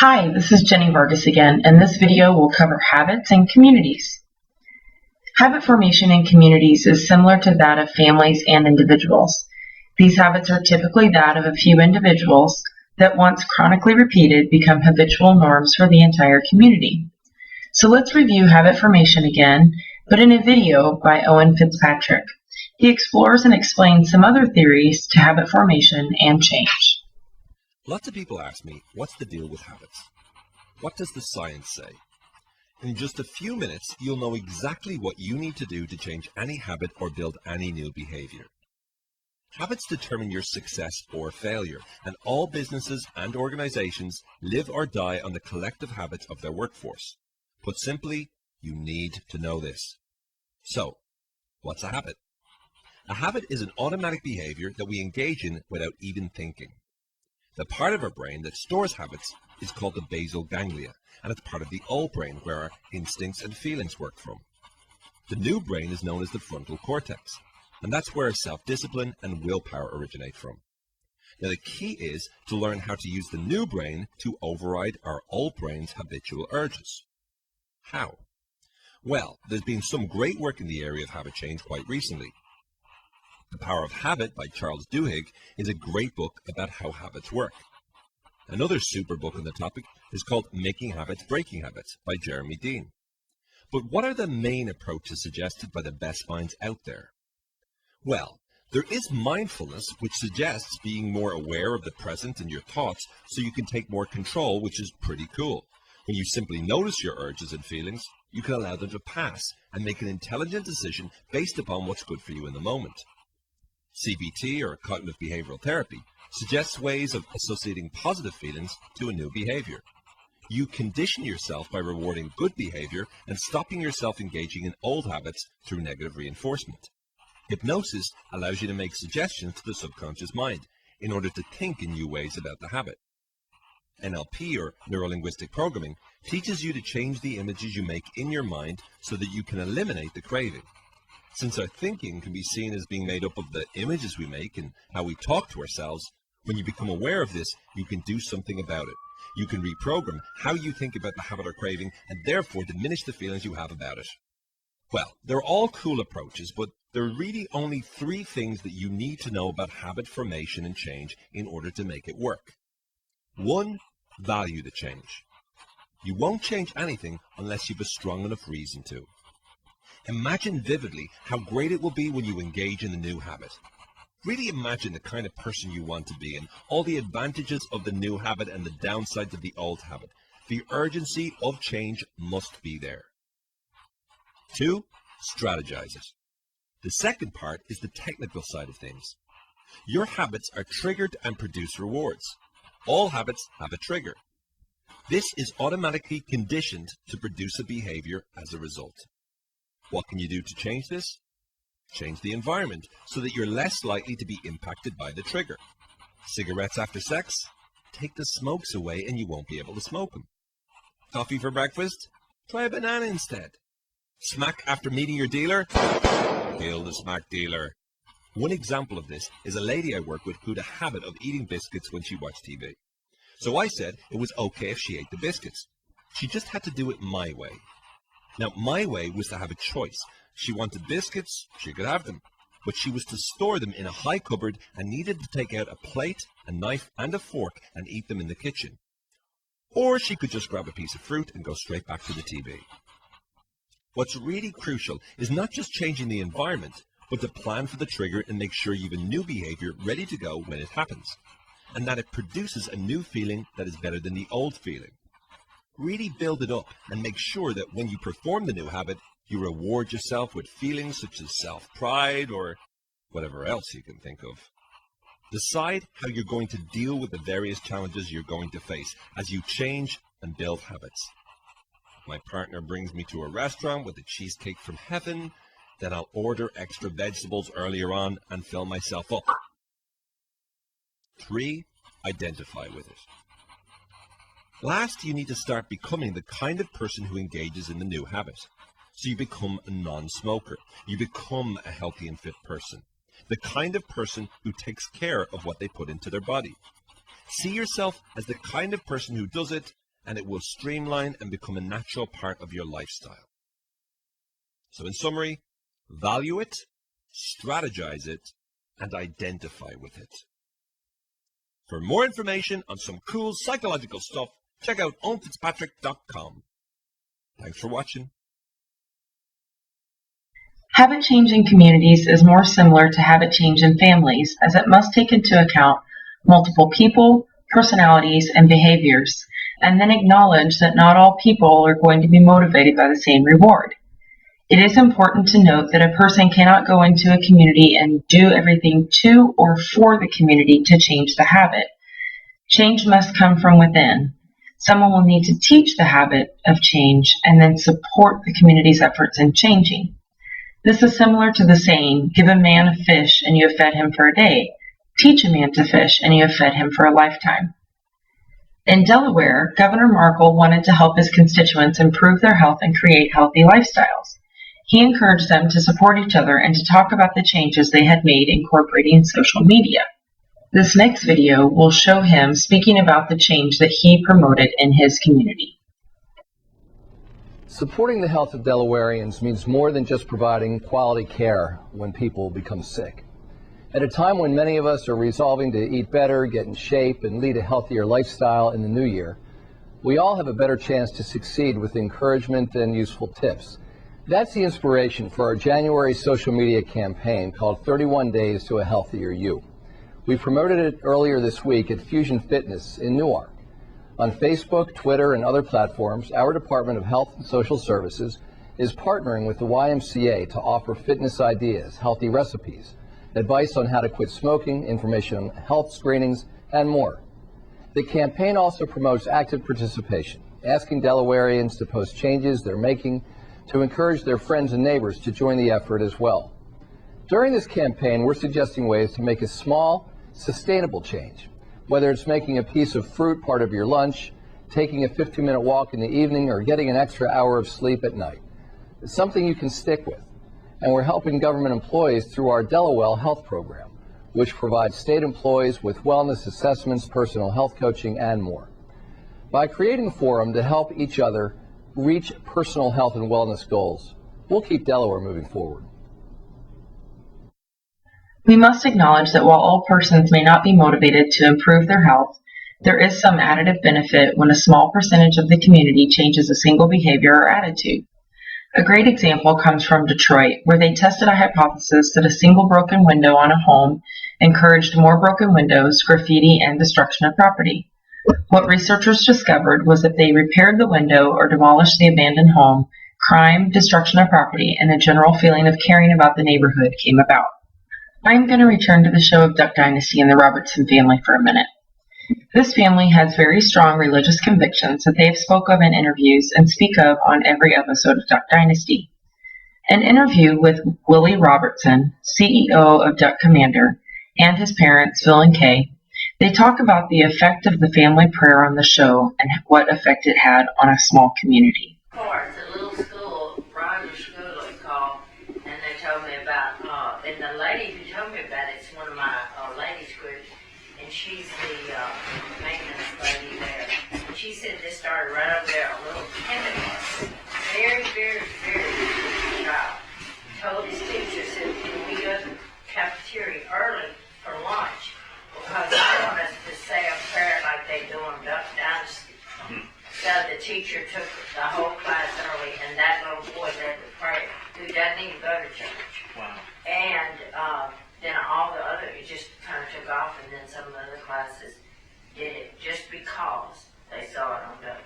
Hi, this is Jenny Vargas again, and this video will cover habits and communities. Habit formation in communities is similar to that of families and individuals. These habits are typically that of a few individuals that, once chronically repeated, become habitual norms for the entire community. So let's review habit formation again, but in a video by Owen Fitzpatrick. He explores and explains some other theories to habit formation and change. Lots of people ask me, what's the deal with habits? What does the science say? In just a few minutes, you'll know exactly what you need to do to change any habit or build any new behavior. Habits determine your success or failure, and all businesses and organizations live or die on the collective habits of their workforce. Put simply, you need to know this. So, what's a habit? A habit is an automatic behavior that we engage in without even thinking. The part of our brain that stores habits is called the basal ganglia, and it's part of the old brain where our instincts and feelings work from. The new brain is known as the frontal cortex, and that's where self-discipline and willpower originate from. Now the key is to learn how to use the new brain to override our old brain's habitual urges. How? Well, there's been some great work in the area of habit change quite recently. The Power of Habit by Charles Duhigg is a great book about how habits work. Another super book on the topic is called Making Habits, Breaking Habits by Jeremy Dean. But what are the main approaches suggested by the best minds out there? Well, there is mindfulness, which suggests being more aware of the present and your thoughts so you can take more control, which is pretty cool. When you simply notice your urges and feelings, you can allow them to pass and make an intelligent decision based upon what's good for you in the moment. CBT, or cognitive behavioral therapy, suggests ways of associating positive feelings to a new behavior. You condition yourself by rewarding good behavior and stopping yourself engaging in old habits through negative reinforcement. Hypnosis allows you to make suggestions to the subconscious mind in order to think in new ways about the habit. NLP, or neuro-linguistic programming, teaches you to change the images you make in your mind so that you can eliminate the craving. Since our thinking can be seen as being made up of the images we make and how we talk to ourselves, when you become aware of this, you can do something about it. You can reprogram how you think about the habit or craving and therefore diminish the feelings you have about it. Well, they're all cool approaches, but there are really only 3 things that you need to know about habit formation and change in order to make it work. 1, value the change. You won't change anything unless you have a strong enough reason to. Imagine vividly how great it will be when you engage in the new habit. Really imagine the kind of person you want to be and all the advantages of the new habit and the downsides of the old habit. The urgency of change must be there. 2, strategize it. The second part is the technical side of things. Your habits are triggered and produce rewards. All habits have a trigger. This is automatically conditioned to produce a behavior as a result. What can you do to change this? Change the environment so that you're less likely to be impacted by the trigger. Cigarettes after sex? Take the smokes away and you won't be able to smoke them. Coffee for breakfast? Try a banana instead. Smack after meeting your dealer? Kill the smack dealer. One example of this is a lady I work with who had a habit of eating biscuits when she watched TV. So I said it was okay if she ate the biscuits. She just had to do it my way. Now, my way was to have a choice. She wanted biscuits, she could have them, but she was to store them in a high cupboard and needed to take out a plate, a knife, and a fork and eat them in the kitchen. Or she could just grab a piece of fruit and go straight back to the TV. What's really crucial is not just changing the environment, but to plan for the trigger and make sure you have a new behavior ready to go when it happens, and that it produces a new feeling that is better than the old feeling. Really build it up and make sure that when you perform the new habit, you reward yourself with feelings such as self-pride or whatever else you can think of. Decide how you're going to deal with the various challenges you're going to face as you change and build habits. My partner brings me to a restaurant with a cheesecake from heaven, then I'll order extra vegetables earlier on and fill myself up. 3, identify with it. Last, you need to start becoming the kind of person who engages in the new habit. So you become a non-smoker. You become a healthy and fit person. The kind of person who takes care of what they put into their body. See yourself as the kind of person who does it and it will streamline and become a natural part of your lifestyle. So in summary, value it, strategize it, and identify with it. For more information on some cool psychological stuff, check out owenfitzpatrick.com. Thanks for watching. Habit change in communities is more similar to habit change in families, as it must take into account multiple people, personalities, and behaviors, and then acknowledge that not all people are going to be motivated by the same reward. It is important to note that a person cannot go into a community and do everything to or for the community to change the habit. Change must come from within. Someone will need to teach the habit of change and then support the community's efforts in changing. This is similar to the saying, give a man a fish and you have fed him for a day. Teach a man to fish and you have fed him for a lifetime. In Delaware, Governor Markle wanted to help his constituents improve their health and create healthy lifestyles. He encouraged them to support each other and to talk about the changes they had made incorporating social media. This next video will show him speaking about the change that he promoted in his community. Supporting the health of Delawareans means more than just providing quality care when people become sick. At a time when many of us are resolving to eat better, get in shape, and lead a healthier lifestyle in the new year, we all have a better chance to succeed with encouragement and useful tips. That's the inspiration for our January social media campaign called 31 Days to a Healthier You. We promoted it earlier this week at Fusion Fitness in Newark. On Facebook, Twitter, and other platforms, our Department of Health and Social Services is partnering with the YMCA to offer fitness ideas, healthy recipes, advice on how to quit smoking, information on health screenings, and more. The campaign also promotes active participation, asking Delawareans to post changes they're making to encourage their friends and neighbors to join the effort as well. During this campaign, we're suggesting ways to make a small, sustainable change, whether it's making a piece of fruit part of your lunch, taking a 15-minute walk in the evening, or getting an extra hour of sleep at night. It's something you can stick with. And we're helping government employees through our Delaware Health Program, which provides state employees with wellness assessments, personal health coaching, and more. By creating a forum to help each other reach personal health and wellness goals, we'll keep Delaware moving forward. We must acknowledge that while all persons may not be motivated to improve their health, there is some additive benefit when a small percentage of the community changes a single behavior or attitude. A great example comes from Detroit, where they tested a hypothesis that a single broken window on a home encouraged more broken windows, graffiti, and destruction of property. What researchers discovered was that they repaired the window or demolished the abandoned home, crime, destruction of property, and a general feeling of caring about the neighborhood came about. I'm going to return to the show of Duck Dynasty and the Robertson family for a minute. This family has very strong religious convictions that they have spoke of in interviews and speak of on every episode of Duck Dynasty. An interview with Willie Robertson, CEO of Duck Commander, and his parents, Phil and Kay, they talk about the effect of the family prayer on the show and what effect it had on a small community. It's a little school, Rogers School it's called, and they told me about, and the lady who told me about it's one of my ladies groups, and she's the maintenance lady there. And she said this started right over there, a little kindergarten, very, very, very good child. Told his teacher, said, can we go to the cafeteria early for lunch? Because I want us to say a prayer like they do on Duck Dynasty. So the teacher took the whole class early, and that little boy led the prayer, who doesn't even go to church. Wow. And then all the other, it just kind of took off, and then some of the other classes did it just because they saw it on Duck